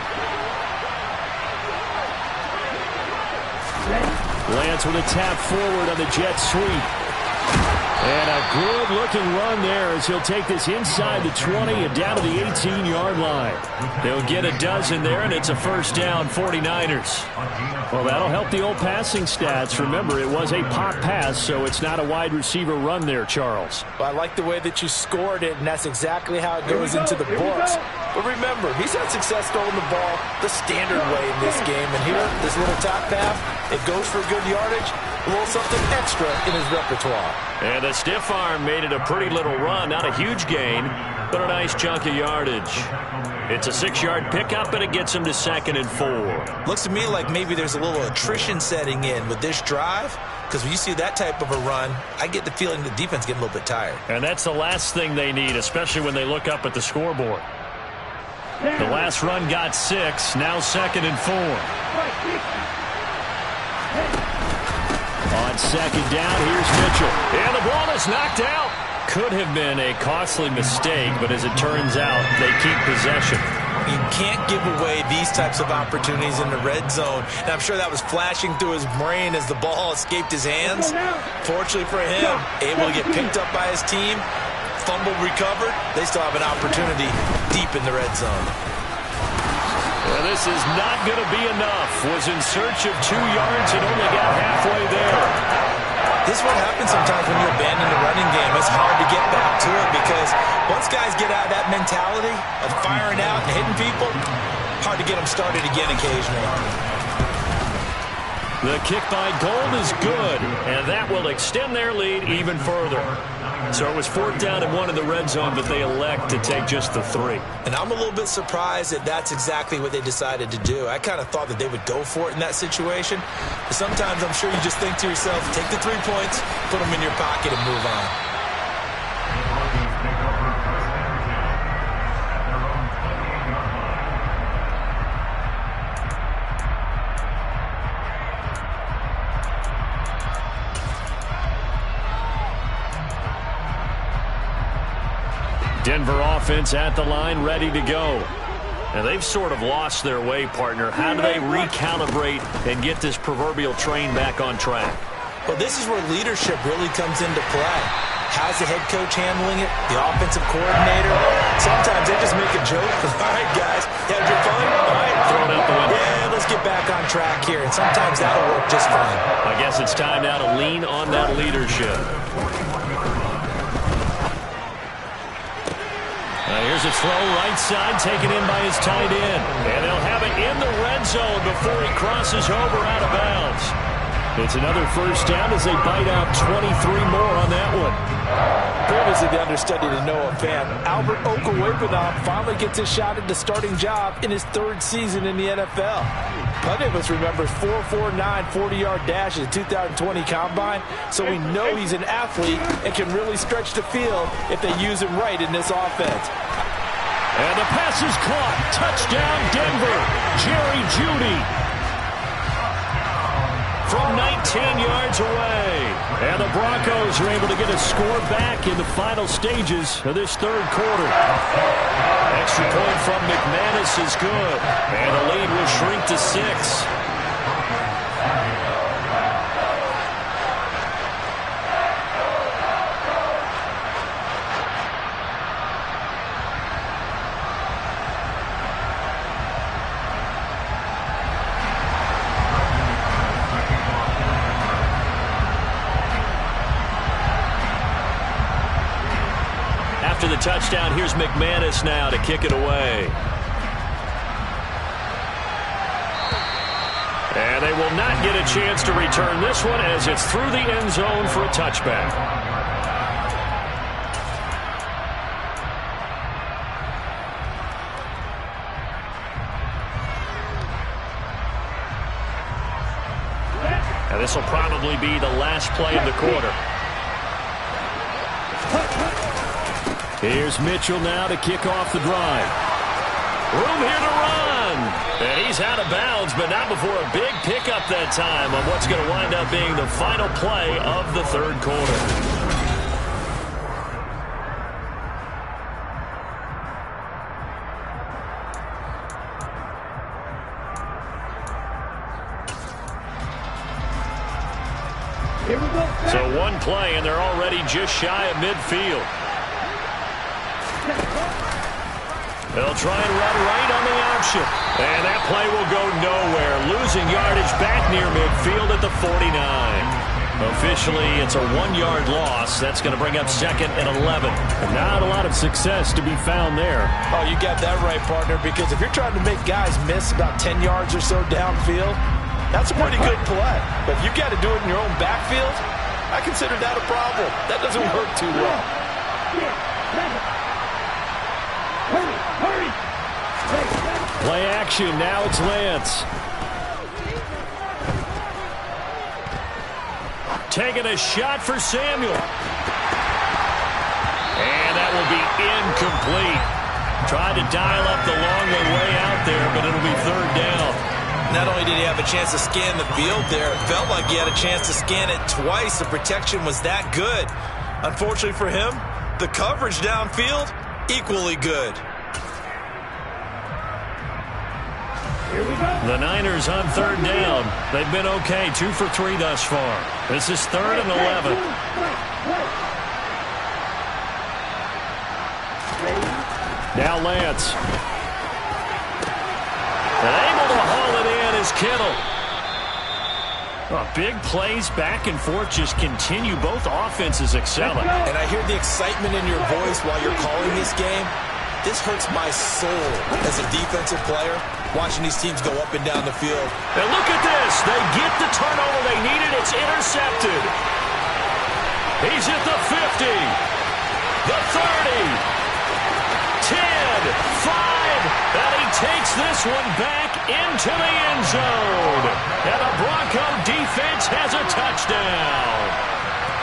Speaker 1: Lance with a tap forward on the jet sweep. And a good-looking run there as he'll take this inside the 20 and down to the 18-yard line. They'll get a dozen there, and it's a first down, 49ers. Well, that'll help the old passing stats. Remember, it was a pop pass, so it's not a wide receiver run there, Charles.
Speaker 2: Well, I like the way that you scored it, and that's exactly how it goes into the books. But remember, he's had success throwing the ball the standard way in this game. And here, this little top pass, it goes for good yardage, a little something extra in his repertoire.
Speaker 1: And the stiff arm made it a pretty little run. Not a huge gain, but a nice chunk of yardage. It's a 6-yard pickup, and it gets him to 2nd and 4.
Speaker 2: Looks to me like maybe there's a little attrition setting in with this drive, because when you see that type of a run, I get the feeling the defense getting a little bit tired.
Speaker 1: And that's the last thing they need, especially when they look up at the scoreboard. The last run got 6, now 2nd and 4. On second down, here's Mitchell. And the ball is knocked out. Could have been a costly mistake, but as it turns out, they keep possession.
Speaker 2: You can't give away these types of opportunities in the red zone. And I'm sure that was flashing through his brain as the ball escaped his hands. Fortunately for him, able to get picked up by his team, fumble recovered. They still have an opportunity deep in the red zone.
Speaker 1: Well, this is not going to be enough. Was in search of 2 yards and only got halfway there.
Speaker 2: This is what happens sometimes when you abandon the running game. It's hard to get back to it because once guys get out of that mentality of firing out and hitting people, hard to get them started again occasionally.
Speaker 1: The kick by Gold is good, and that will extend their lead even further. So it was 4th down and 1 in the red zone, but they elect to take just the 3.
Speaker 2: And I'm a little bit surprised that that's exactly what they decided to do. I kind of thought that they would go for it in that situation. But sometimes I'm sure you just think to yourself, take the 3 points, put them in your pocket, and move on.
Speaker 1: Denver offense at the line, ready to go. And they've sort of lost their way, partner. How do they recalibrate and get this proverbial train back on track?
Speaker 2: Well, this is where leadership really comes into play. How's the head coach handling it? The offensive coordinator? Sometimes they just make a joke. All right, guys, you had your fun? All right,
Speaker 1: throw it out the window.
Speaker 2: Yeah, let's get back on track here. And sometimes that'll work just fine.
Speaker 1: I guess it's time now to lean on that leadership. Here's a throw right side, taken in by his tight end. And they'll have it in the red zone before he crosses over out of bounds. It's another first down as they bite out 23 more on that one.
Speaker 2: Previously the understudy to Noah Fant, Albert Okwuegbunam finally gets his shot at the starting job in his 3rd season in the NFL. Plenty of us remember 4.49 40-yard dash in the 2020 Combine, so we know he's an athlete and can really stretch the field if they use him right in this offense.
Speaker 1: And the pass is caught. Touchdown, Denver. Jerry Jeudy from 19 yards away. And the Broncos are able to get a score back in the final stages of this 3rd quarter. Extra point from McManus is good. And the lead will shrink to 6. After the touchdown, here's McManus now to kick it away. And they will not get a chance to return this one as it's through the end zone for a touchback.
Speaker 3: This will probably be the last play of the quarter.
Speaker 1: Here's Mitchell now to kick off the drive.
Speaker 3: Room here to run. And he's out of bounds, but not before a big pickup that time on what's going to wind up being the final play of the third quarter. So one play, and they're already just shy of midfield. They'll try and run right on the option. And that play will go nowhere. Losing yardage back near midfield at the 49. Officially, it's a 1-yard loss. That's going to bring up 2nd and 11.
Speaker 1: Not a lot of success to be found there.
Speaker 2: Oh, you got that right, partner, because if you're trying to make guys miss about 10 yards or so downfield, that's a pretty good play. But if you got to do it in your own backfield, I consider that a problem. That doesn't work too well.
Speaker 1: Play action. Now it's Lance.
Speaker 3: Taking a shot for Samuel. And that will be incomplete. Tried to dial up the long way out there, but it'll be 3rd down.
Speaker 2: Not only did he have a chance to scan the field there, it felt like he had a chance to scan it twice. The protection was that good. Unfortunately for him, the coverage downfield, equally good.
Speaker 5: Here we go.
Speaker 3: The Niners on 3rd down. They've been okay, 2 for 3 thus far. This is 3rd and 11.
Speaker 1: Now Lance.
Speaker 3: And able to haul it in is Kittle. Oh, big plays back and forth just continue. Both offenses excelling.
Speaker 2: And I hear the excitement in your voice while you're calling this game. This hurts my soul as a defensive player, watching these teams go up and down the field.
Speaker 3: And look at this. They get the turnover they needed. It's intercepted. He's at the 50, the 30, 10, 5, and he takes this one back into the end zone. And the Bronco defense has a touchdown.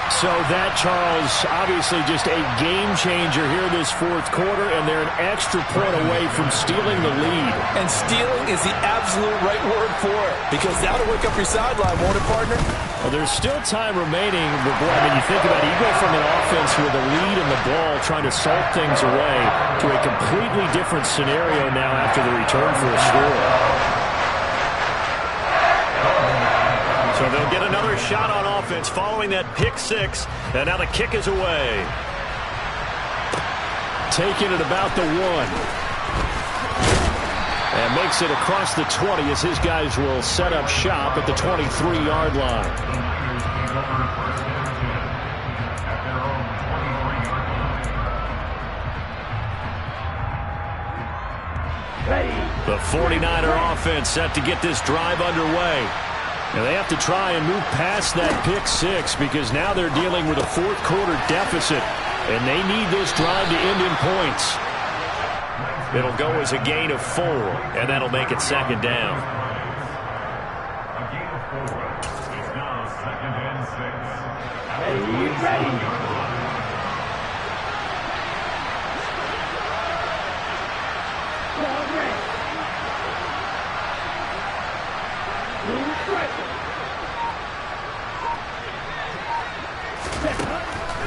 Speaker 1: So that, Charles, obviously just a game changer here this 4th quarter, and they're an extra point away from stealing the lead.
Speaker 2: And stealing is the absolute right word for it, because that'll wake up your sideline, won't it, partner?
Speaker 1: Well, there's still time remaining, but boy, I mean, you think about it, you go from an offense with a lead in the ball trying to salt things away to a completely different scenario now after the return for a score.
Speaker 3: So they'll get another shot on offense following that pick 6, and now the kick is away.
Speaker 1: Taking it about the 1. And makes it across the 20 as his guys will set up shop at the 23-yard line.
Speaker 3: The 49er offense set to get this drive underway.
Speaker 1: And they have to try and move past that pick 6 because now they're dealing with a 4th quarter deficit, and they need this drive to end in points.
Speaker 3: It'll go as a gain of 4, and that'll make it 2nd down.
Speaker 4: A gain of 4. It's now 2nd and 6.
Speaker 5: Are you ready?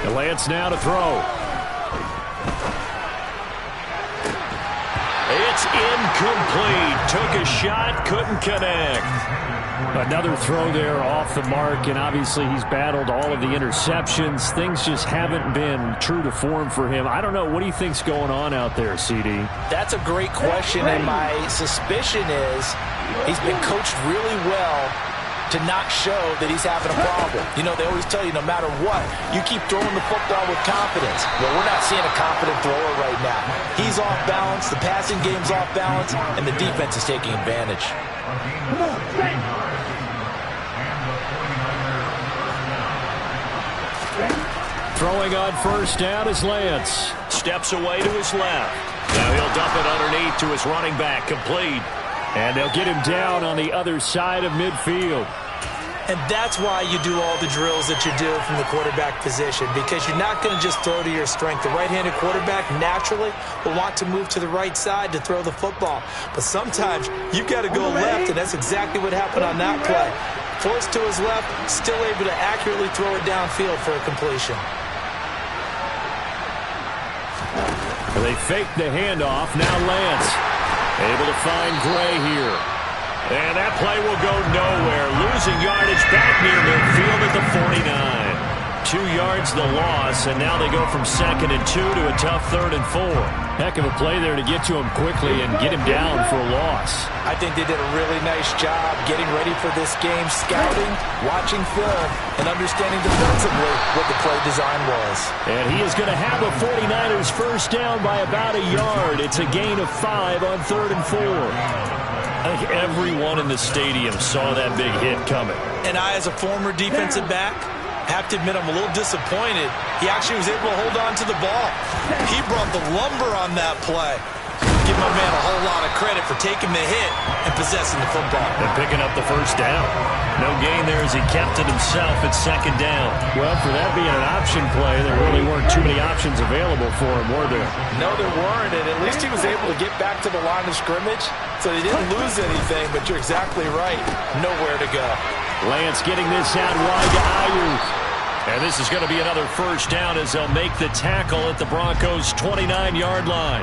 Speaker 1: And Lance now to throw.
Speaker 3: It's incomplete. Took a shot, couldn't connect.
Speaker 1: Another throw there off the mark, and obviously he's battled all of the interceptions. Things just haven't been true to form for him. I don't know. What do you think's going on out there, CD?
Speaker 2: That's a great question, and my suspicion is he's been coached really well to not show that he's having a problem. You know, they always tell you no matter what, you keep throwing the football with confidence. Well, we're not seeing a confident thrower right now. He's off balance, the passing game's off balance, and the defense is taking advantage.
Speaker 1: Throwing on 1st down is Lance.
Speaker 3: Steps away to his left. Now he'll dump it underneath to his running back, complete.
Speaker 1: And they'll get him down on the other side of midfield.
Speaker 2: And that's why you do all the drills that you do from the quarterback position, because you're not going to just throw to your strength. The right-handed quarterback naturally will want to move to the right side to throw the football. But sometimes you got to go left, and that's exactly what happened on that play. Forced to his left, still able to accurately throw it downfield for a completion.
Speaker 1: They fake the handoff. Now Lance able to find Gray here. And that play will go nowhere. Losing yardage back near midfield at the 49. 2 yards the loss, and now they go from 2nd and 2 to a tough 3rd and 4. Heck of a play there to get to him quickly and get him down for a loss.
Speaker 2: I think they did a really nice job getting ready for this game, scouting, watching film, and understanding defensively what the play design was.
Speaker 1: And he is going to have a 49ers first down by about a yard. It's a gain of 5 on 3rd and 4. I think everyone in the stadium saw that big hit coming.
Speaker 2: And I, as a former defensive back, have to admit I'm a little disappointed. He actually was able to hold on to the ball. He brought the lumber on that play. Give my man a whole lot of credit for taking the hit and possessing the football.
Speaker 1: And picking up the first down. No gain there as he kept it himself at 2nd down. Well, for that being an option play, there really weren't too many options available for him, were there?
Speaker 2: No, there weren't, and at least he was able to get back to the line of scrimmage, so he didn't lose anything, but you're exactly right. Nowhere to go.
Speaker 1: Lance getting this out wide to Ayuk. And this is going to be another first down as they'll make the tackle at the Broncos' 29-yard line.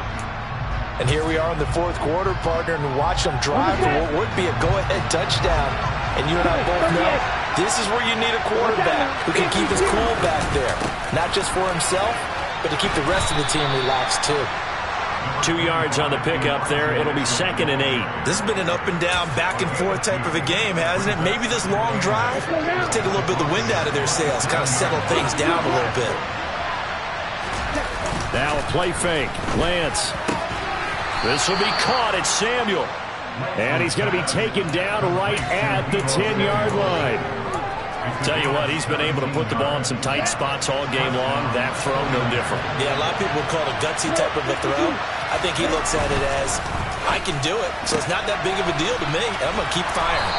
Speaker 2: And here we are in the 4th quarter, partner, and watch them drive for what would be a go-ahead touchdown. And you and I both know this is where you need a quarterback who can keep his cool back there. Not just for himself, but to keep the rest of the team relaxed too.
Speaker 1: 2 yards on the pickup there. It'll be 2nd and 8.
Speaker 2: This has been an up-and-down, back-and-forth type of a game, hasn't it? Maybe this long drive will take a little bit of the wind out of their sails, kind of settle things down a little bit.
Speaker 1: Now a play fake. Lance. This will be caught. It's Samuel. And he's going to be taken down right at the 10-yard line. Tell you what, he's been able to put the ball in some tight spots all game long. That throw, no different.
Speaker 2: Yeah, a lot of people would call it a gutsy type of a throw. I think he looks at it as, I can do it, so it's not that big of a deal to me, and I'm going to keep firing.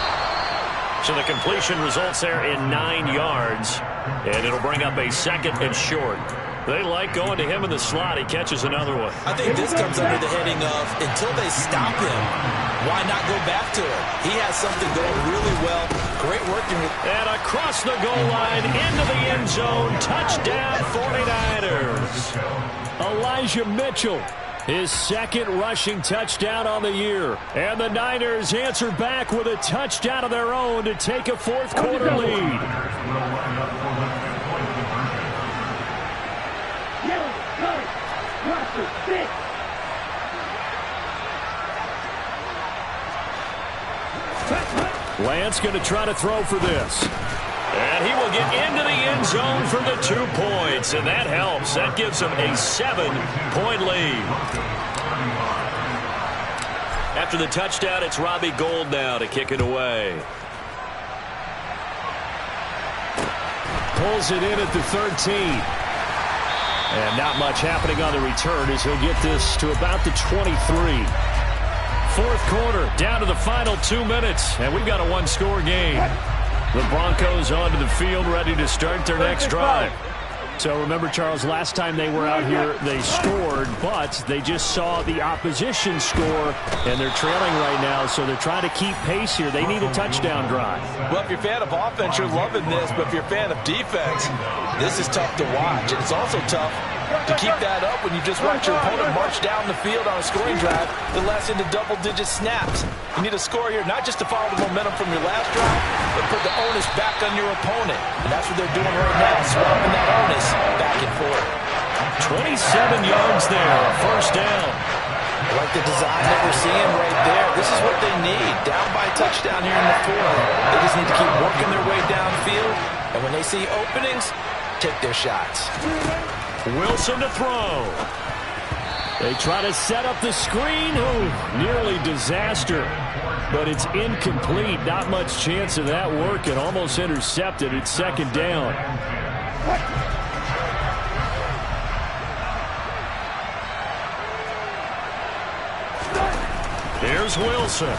Speaker 1: So the completion results there in 9 yards, and it'll bring up a 2nd and short. They like going to him in the slot. He catches another one.
Speaker 2: I think this comes under the heading of, until they stop him, why not go back to it? He has something going really well. Great working with.
Speaker 1: And across the goal line, into the end zone. Touchdown, 49ers. Elijah Mitchell, his 2nd rushing touchdown on the year. And the Niners answer back with a touchdown of their own to take a 4th quarter lead. Lance going to try to throw for this. And he will get into the end zone for the 2 points. And that helps. That gives him a 7-point lead. After the touchdown, it's Robbie Gould now to kick it away. Pulls it in at the 13. And not much happening on the return as he'll get this to about the 23. 4th quarter, down to the final 2 minutes, and we've got a 1-score game. The Broncos onto the field, ready to start their next drive. So remember, Charles, last time they were out here, they scored, but they just saw the opposition score, and they're trailing right now, so they're trying to keep pace here. They need a touchdown drive.
Speaker 2: Well, if you're a fan of offense, you're loving this, but if you're a fan of defense, this is tough to watch, and it's also tough to keep that up when you just watch your opponent march down the field on a scoring drive that lasts into double-digit snaps. You need a score here, not just to follow the momentum from your last drive, but put the onus back on your opponent. And that's what they're doing right now, swapping that onus back and forth.
Speaker 1: 27 yards there, a first down.
Speaker 2: I like the design that we're seeing right there. This is what they need. Down by a touchdown here in the 4th. They just need to keep working their way downfield. And when they see openings, take their shots.
Speaker 1: Wilson to throw. They try to set up the screen. Oh, nearly disaster. But it's incomplete. Not much chance of that working. Almost intercepted. It's 2nd down. Here's Wilson.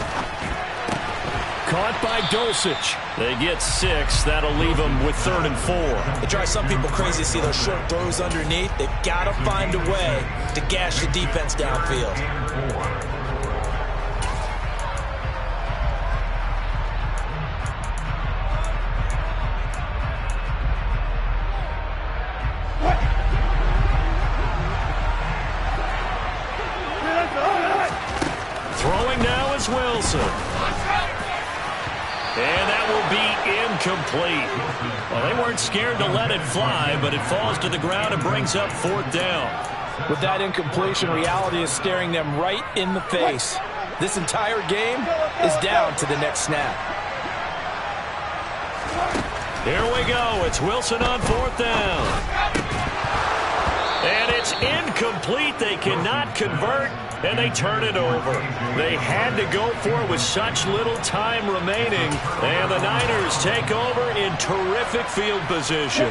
Speaker 1: caught by Dulcich. They get 6. That'll leave them with 3rd and 4.
Speaker 2: It drives some people crazy to see those short throws underneath. They've got to find a way to gash the defense downfield.
Speaker 1: Throwing now is Wilson. And that will be incomplete. Well, they weren't scared to let it fly, but it falls to the ground and brings up 4th down.
Speaker 2: With that incompletion, reality is staring them right in the face. This entire game is down to the next snap.
Speaker 1: Here we go. It's Wilson on 4th down. And it's incomplete. They cannot convert, and they turn it over. They had to go for it with such little time remaining, and the Niners take over in terrific field position.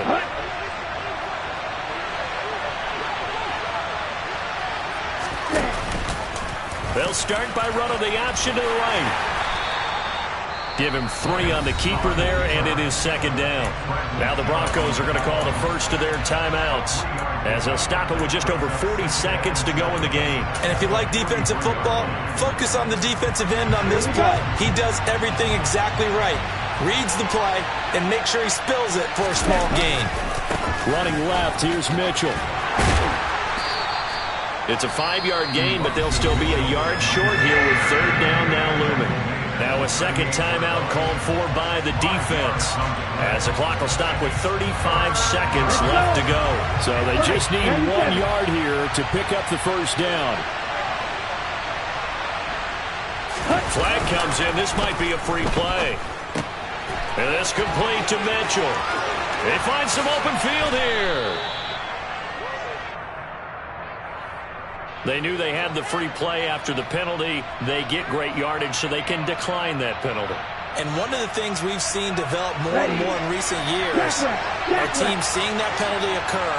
Speaker 1: They'll start by running the option to the right. Give him 3 on the keeper there, and it is 2nd down. Now the Broncos are going to call the first of their timeouts, as they'll stop it with just over 40 seconds to go in the game.
Speaker 2: And if you like defensive football, focus on the defensive end on this play. He does everything exactly right. Reads the play and makes sure he spills it for a small gain.
Speaker 1: Running left, here's Mitchell. It's a 5-yard gain, but they'll still be a yard short here with 3rd down now looming. Now a second timeout called for by the defense, as the clock will stop with 35 seconds left to go. So they just need 1 yard here to pick up the 1st down. Flag comes in. This might be a free play. And this complete to Mitchell. They find some open field here. They knew they had the free play after the penalty. They get great yardage, so they can decline that penalty.
Speaker 2: And one of the things we've seen develop more and more in recent years are teams seeing that penalty occur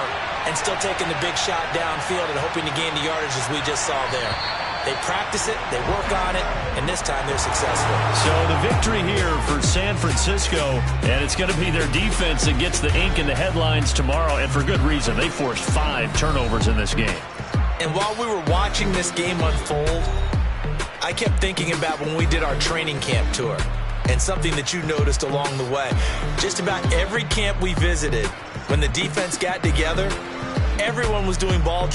Speaker 2: and still taking the big shot downfield and hoping to gain the yardage as we just saw there. They practice it, they work on it, and this time they're successful.
Speaker 1: So the victory here for San Francisco, and it's going to be their defense that gets the ink in the headlines tomorrow, and for good reason. They forced 5 turnovers in this game.
Speaker 2: And while we were watching this game unfold, I kept thinking about when we did our training camp tour and something that you noticed along the way. Just about every camp we visited, when the defense got together, everyone was doing ball drills.